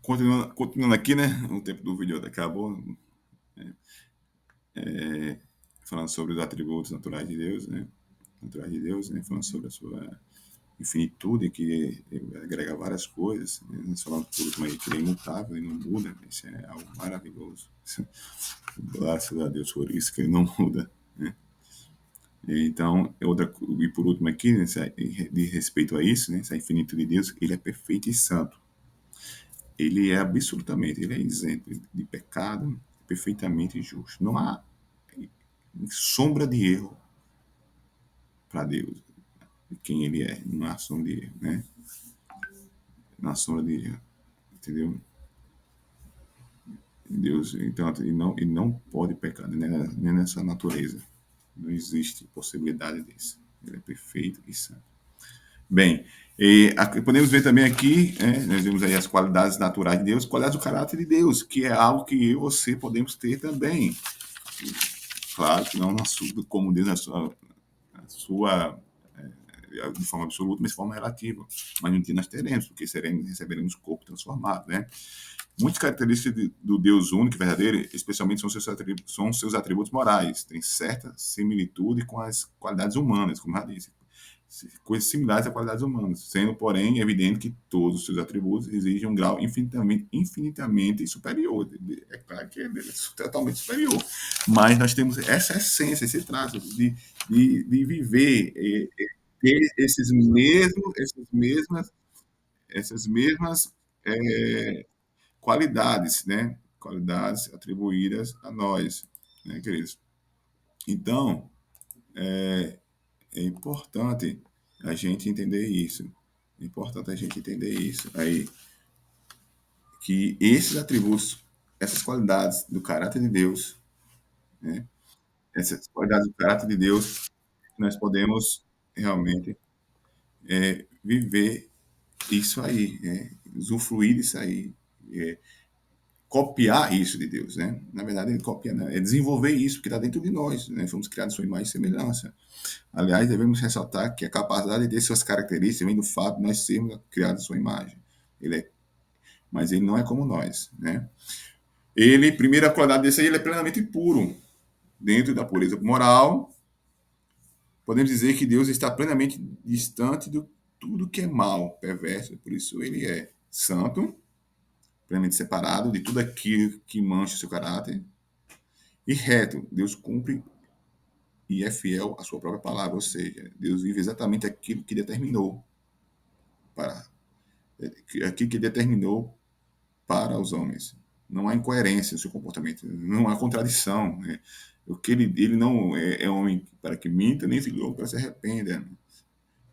Continuando aqui, né? O tempo do vídeo acabou, falando sobre os atributos naturais de Deus, né? Naturais de Deus, né? Falando sobre a sua infinitude, que ele agrega várias coisas. Né? Nós falamos por último aí que ele é imutável, ele não muda. Isso é algo maravilhoso. Graças a Deus por isso, que ele não muda. Né? Então, e por último aqui, né, de respeito a isso, né, essa infinitude de Deus, ele é perfeito e santo. Ele é absolutamente, ele é isento de pecado, perfeitamente justo. Não há sombra de erro para Deus, de quem ele é. Não há sombra de erro, né? Não há sombra de erro, entendeu? Deus, então, ele não pode pecar, nem nessa natureza. Não existe possibilidade disso. Ele é perfeito e santo. Bem, podemos ver também aqui, nós vemos aí as qualidades naturais de Deus, qualidades do caráter de Deus, que é algo que eu e você podemos ter também. Claro que não como Deus na sua de forma absoluta, mas de forma relativa. Mas um dia nós teremos, porque receberemos corpo transformado, né? Muitas características do Deus único e verdadeiro, especialmente são seus atributos morais, têm certa similitude com as qualidades humanas, como já disse. Coisas similares a qualidades humanas, sendo, porém, evidente que todos os seus atributos exigem um grau infinitamente superior. É claro que ele é totalmente superior. Mas nós temos essa essência, esse traço de viver ter essas mesmas qualidades, né? Qualidades atribuídas a nós, né, queridos? Então, é importante a gente entender isso. É importante a gente entender isso. Aí, que esses atributos, essas qualidades do caráter de Deus, né? Essas qualidades do caráter de Deus, nós podemos realmente viver isso aí, usufruir disso aí, copiar isso de Deus, né? Na verdade, ele copia, né? É desenvolver isso que está dentro de nós, né? Fomos criados em sua imagem e semelhança. Aliás, devemos ressaltar que a capacidade de ter suas características vem do fato de nós sermos criados em sua imagem. Mas ele não é como nós, né? Primeira qualidade desse aí, ele é plenamente puro. Dentro da pureza moral, podemos dizer que Deus está plenamente distante de tudo que é mal, perverso. Por isso ele é santo, plenamente separado de tudo aquilo que mancha seu caráter, e reto. Deus cumpre e é fiel à sua própria palavra, ou seja, Deus vive exatamente aquilo que determinou para aquilo que determinou para os homens. Não há incoerência no seu comportamento, não há contradição. Né? O que ele não é homem para que minta, nem filho para se arrependa.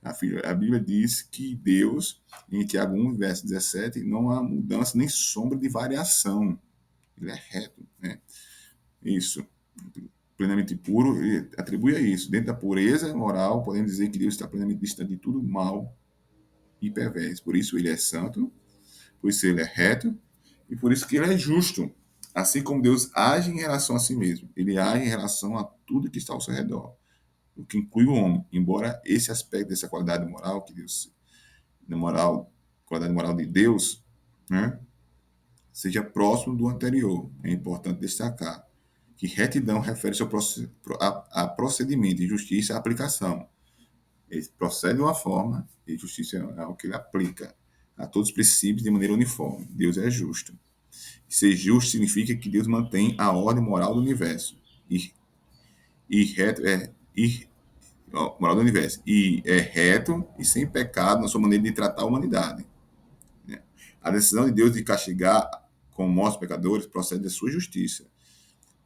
A Bíblia diz que Deus, em Tiago 1, verso 17, não há mudança nem sombra de variação. Ele é reto. Né? Isso. Plenamente puro, ele atribui a isso. Dentro da pureza moral, podemos dizer que Deus está plenamente distante de tudo mal e perverso. Por isso ele é santo, por isso ele é reto, e por isso que ele é justo. Assim como Deus age em relação a si mesmo, ele age em relação a tudo que está ao seu redor, o que inclui o homem. Embora esse aspecto dessa qualidade moral que Deus, qualidade moral de Deus, né, seja próximo do anterior, é importante destacar que retidão refere-se a procedimento e justiça à aplicação. Ele procede de uma forma e justiça é o que ele aplica a todos os princípios de maneira uniforme. Deus é justo. Ser justo significa que Deus mantém a ordem moral do universo. E reto moral do universo. E é reto e sem pecado na sua maneira de tratar a humanidade. Né? A decisão de Deus de castigar com morte os pecadores procede da sua justiça.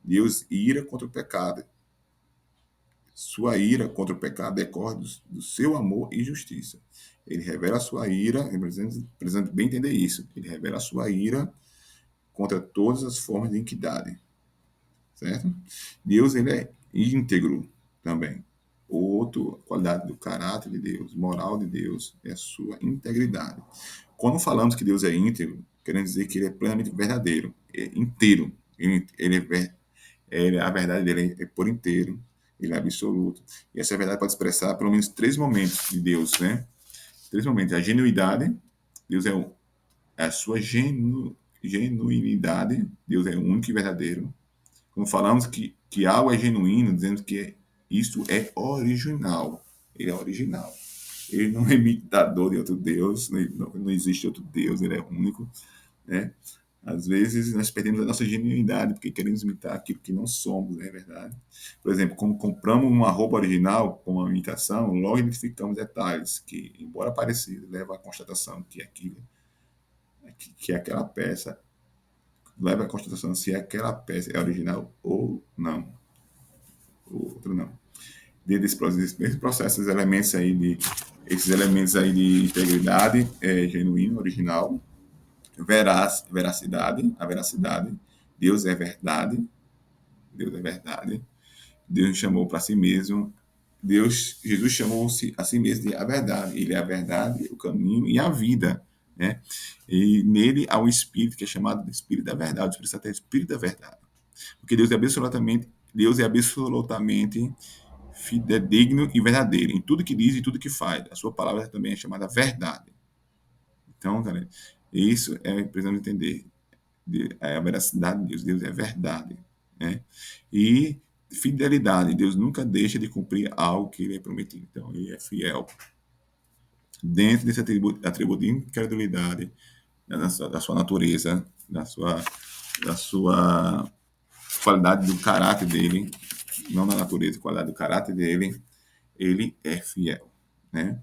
Deus ira contra o pecado. Sua ira contra o pecado decorre do seu amor e justiça. Ele revela a sua ira, precisamos bem entender isso. Ele revela a sua ira contra todas as formas de iniquidade. Certo? Deus, ele é íntegro também. Outra qualidade do caráter de Deus, moral de Deus, é a sua integridade. Quando falamos que Deus é íntegro, queremos dizer que ele é plenamente verdadeiro, é inteiro. A verdade dele é por inteiro, ele é absoluto. E essa verdade pode expressar pelo menos três momentos de Deus, né? Três momentos. A genuidade, Deus é a sua genuinidade. Deus é único e verdadeiro. Quando falamos que algo é genuíno, dizendo que isso é original. Ele é original. Ele não é imitador de outro Deus, não existe outro Deus, ele é único, né? Às vezes nós perdemos a nossa genuinidade porque queremos imitar aquilo que não somos, não é verdade? Por exemplo, quando compramos uma roupa original com uma imitação, logo identificamos detalhes que, embora parecidos, levam à constatação que aquilo, que aquela peça, leva à constatação se aquela peça é original ou não, ou outro não. Desse processo, esses elementos aí de integridade, genuíno, original, veracidade, a veracidade, Deus é verdade, Deus é verdade. Deus chamou para si mesmo. Jesus chamou-se a si mesmo de a verdade. Ele é a verdade, o caminho e a vida, né? E nele há um Espírito que é chamado de Espírito da Verdade. O Espírito Santo é o Espírito da Verdade, porque Deus é absolutamente fidedigno e verdadeiro em tudo que diz e tudo que faz. A sua palavra também é chamada verdade. Então, cara, isso precisamos entender a veracidade de Deus. Deus é verdade, né? E fidelidade. Deus nunca deixa de cumprir algo que ele é prometido. Então, ele é fiel. Dentro desse atributo de incredulidade, da sua natureza, da sua qualidade do caráter dele, não da natureza, qualidade do caráter dele, ele é fiel, né?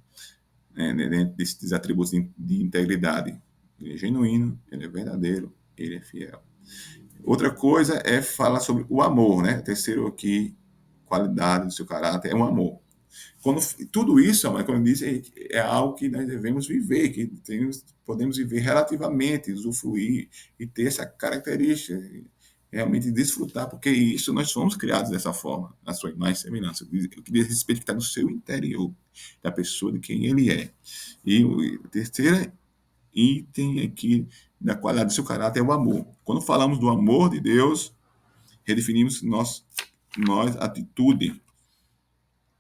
Dentro desses atributos de integridade. Ele é genuíno, ele é verdadeiro, ele é fiel. Outra coisa é falar sobre o amor, né? Terceiro aqui, qualidade do seu caráter, é um amor. Tudo isso, quando eu disse, é algo que nós devemos viver, que podemos viver relativamente, usufruir e ter essa característica, realmente desfrutar, porque isso nós somos criados dessa forma, a sua imagem e semelhança, o que diz respeito que está no seu interior, da pessoa de quem ele é. E o terceiro item aqui da qualidade do seu caráter é o amor. Quando falamos do amor de Deus, redefinimos nós atitude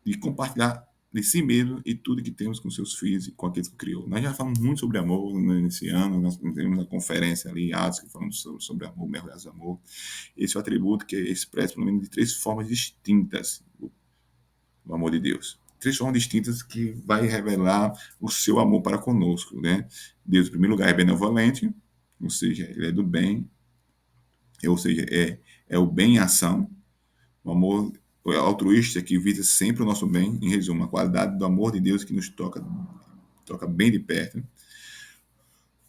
de compartilhar de si mesmo e tudo que temos com seus filhos e com aqueles que criou. Nós já falamos muito sobre amor nesse ano, nós temos uma conferência ali, Atos, que falamos sobre amor, mergulhados de amor. Esse é o atributo que é expresso pelo menos de 3 formas distintas do amor de Deus. 3 formas distintas que vai revelar o seu amor para conosco, né? Deus, em primeiro lugar, é benevolente, ou seja, ele é do bem, ou seja, é o bem em ação. O amor altruísta que visa sempre o nosso bem, em resumo, a qualidade do amor de Deus que nos toca bem de perto.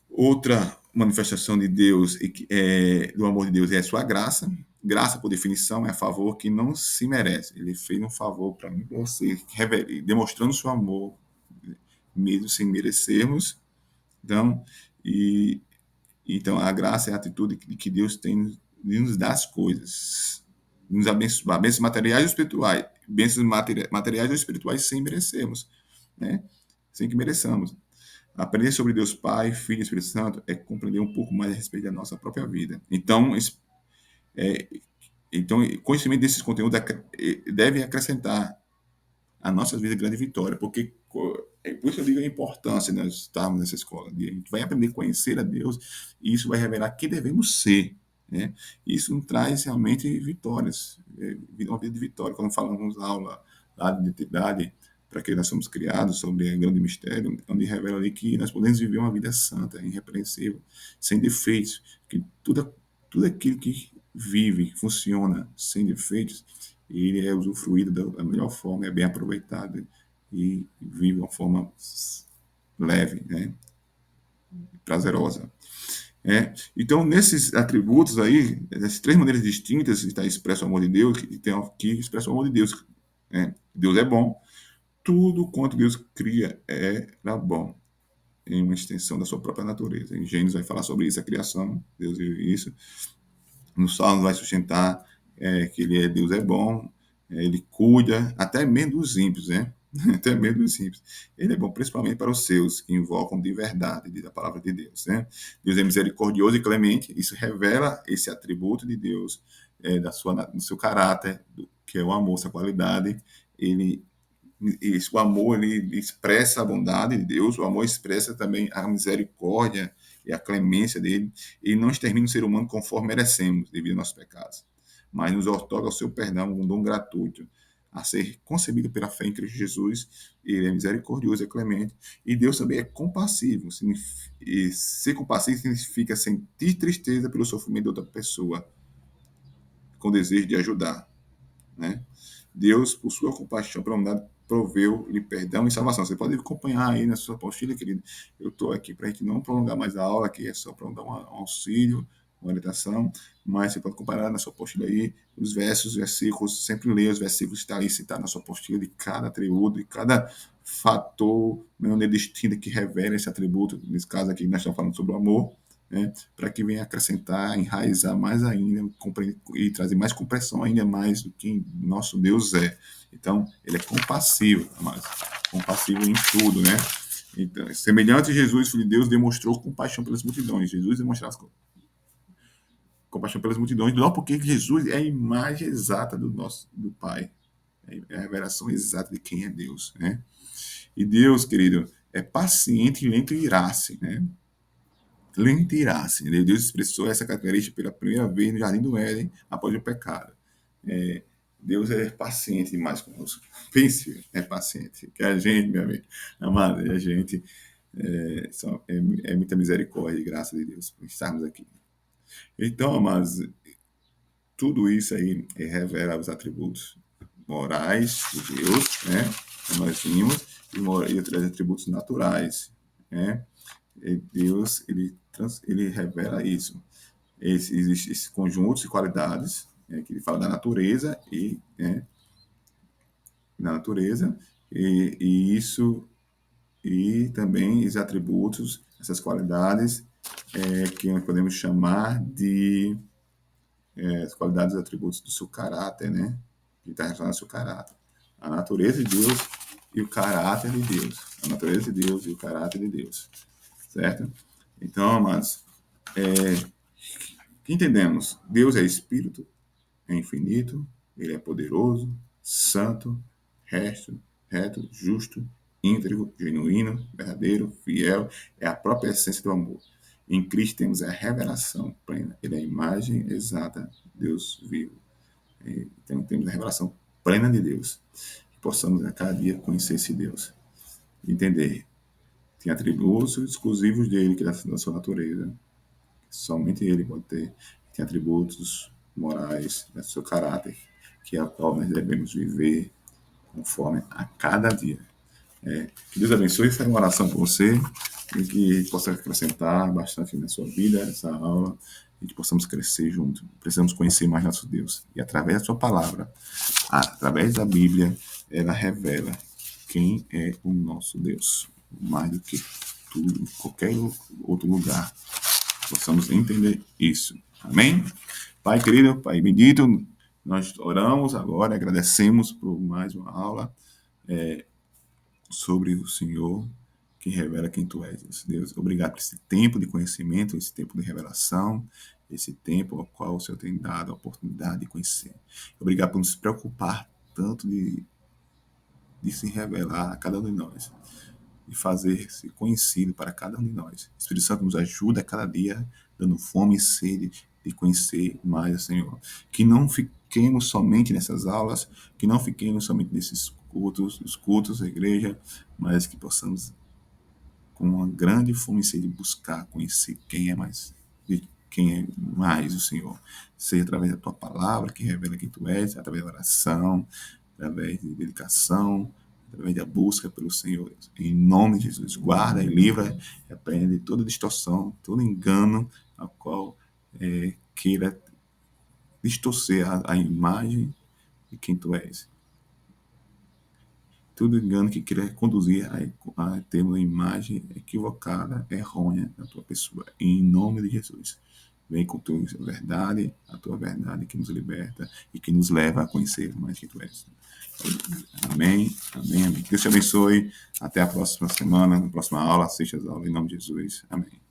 Outra manifestação de Deus, do amor de Deus, é a sua graça. Graça, por definição, é favor que não se merece. Ele fez um favor para mim, para você, demonstrando seu amor, mesmo sem merecermos. Então, então a graça é a atitude que Deus tem de nos dar as coisas, nos abençoar, bênçãos materiais ou espirituais, bênçãos materiais ou espirituais sem merecermos, né? Sem que mereçamos. Aprender sobre Deus Pai, Filho e Espírito Santo é compreender um pouco mais a respeito da nossa própria vida. É, então conhecimento desses conteúdos deve acrescentar a nossa vida grande vitória, porque por isso eu digo a importância de nós estarmos nessa escola. A gente vai aprender a conhecer a Deus e isso vai revelar quem devemos ser, né? Isso nos traz realmente vitórias, uma vida de vitória. Quando falamos na aula lá de identidade, para que nós somos criados, sobre o grande mistério, onde revela ali que nós podemos viver uma vida santa, irrepreensível, sem defeitos, que tudo aquilo que vive, que funciona sem defeitos, ele é usufruído da melhor forma, é bem aproveitado e vive de uma forma leve, né? Prazerosa. Então, nesses atributos aí, essas 3 maneiras distintas está expresso o amor de Deus, que tem aqui expressa o amor de Deus. Né? Deus é bom, tudo quanto Deus cria era bom, em uma extensão da sua própria natureza. Em Gênesis vai falar sobre isso, a criação, Deus viu isso. No Salmo vai sustentar que Deus é bom, ele cuida até mesmo dos ímpios, né? Até mesmo dos ímpios. Ele é bom principalmente para os seus que invocam de verdade, diz a palavra de Deus, né? Deus é misericordioso e clemente, isso revela esse atributo de Deus, do seu caráter, que é o amor, essa qualidade. O amor ele expressa a bondade de Deus, o amor expressa também a misericórdia e a clemência dele. Ele não extermina o ser humano conforme merecemos, devido aos nossos pecados, mas nos outorga o seu perdão, um dom gratuito, a ser concebido pela fé em Cristo Jesus. Ele é misericordioso, é clemente, e Deus também é compassivo. E ser compassivo significa sentir tristeza pelo sofrimento de outra pessoa, com desejo de ajudar, né? Deus, por sua compaixão pela humanidade, proveu-lhe perdão e salvação. Você pode acompanhar aí na sua apostila, querido. Eu estou aqui para a gente não prolongar mais a aula, que é só para dar um auxílio, uma orientação, mas você pode comparar na sua apostila aí os versos, os versículos, sempre leia os versículos que está aí citado na sua apostila, de cada atributo, de cada fator, de maneira distinta que revela esse atributo. Nesse caso aqui, nós estamos falando sobre o amor, né, para que venha acrescentar, enraizar mais ainda e trazer mais compreensão ainda mais do que nosso Deus é. Então, ele é compassivo, amados, compassivo em tudo, né? Então, semelhante a Jesus, filho de Deus, demonstrou compaixão pelas multidões. Jesus demonstrava compaixão pelas multidões, não porque Jesus é a imagem exata do Pai, é a revelação exata de quem é Deus, né? E Deus, querido, é paciente, lento e irá-se, né? Lento e irá-se. Deus expressou essa característica pela primeira vez no Jardim do Éden, após o pecado. Deus é paciente demais conosco. Pense, é paciente. Que a gente, meu amigo, amado, a gente é muita misericórdia e graça de Deus por estarmos aqui. Então, amados, tudo isso aí revela os atributos morais de Deus, né? Como nós vimos, e outros atributos naturais, né? E Deus, ele revela isso. Existem esses conjuntos de qualidades, né, que ele fala da natureza e isso, e também os atributos, essas qualidades, que nós podemos chamar de as qualidades e atributos do seu caráter, né? Que está relacionado ao seu caráter. A natureza de Deus e o caráter de Deus. A natureza de Deus e o caráter de Deus. Certo? Então, amados, que entendemos? Deus é Espírito, é infinito, Ele é poderoso, santo, reto, justo, íntegro, genuíno, verdadeiro, fiel, é a própria essência do amor. Em Cristo temos a revelação plena, Ele é a imagem exata de Deus vivo. Então temos a revelação plena de Deus, que possamos a cada dia conhecer esse Deus, entender. Tem atributos exclusivos dele, que é da sua natureza, somente ele pode ter. Tem atributos morais do seu caráter, que é o qual nós devemos viver conforme a cada dia. Que Deus abençoe, faz uma oração por você e que possa acrescentar bastante na sua vida essa aula e que possamos crescer juntos. Precisamos conhecer mais nosso Deus. E através da sua palavra, através da Bíblia, ela revela quem é o nosso Deus. Mais do que tudo, qualquer outro lugar. Possamos entender isso. Amém? Pai querido, Pai bendito, nós oramos agora, agradecemos por mais uma aula sobre o Senhor, que revela quem Tu és. Deus, obrigado por esse tempo de conhecimento, esse tempo de revelação, esse tempo ao qual o Senhor tem dado a oportunidade de conhecer. Obrigado por nos preocupar tanto de se revelar a cada um de nós, de fazer-se conhecido para cada um de nós. O Espírito Santo nos ajuda a cada dia, dando fome e sede de conhecer mais o Senhor. Que não fiquemos somente nessas aulas, que não fiquemos somente nesses cultos, os cultos da igreja, mas que possamos, com uma grande fome e sede, buscar conhecer quem é mais o Senhor. Seja através da tua palavra, que revela quem tu és, através da oração, através de dedicação, através da busca pelo Senhor. Em nome de Jesus, guarda e livra, repreende toda distorção, todo engano a qual queira distorcer a imagem de quem tu és. Todo engano que queira conduzir a ter uma imagem equivocada, errônea da tua pessoa. Em nome de Jesus. Vem com tua verdade, a tua verdade que nos liberta e que nos leva a conhecer mais quem tu és. Amém, amém, amém. Deus te abençoe. Até a próxima semana, na próxima aula. Assista as aulas em nome de Jesus. Amém.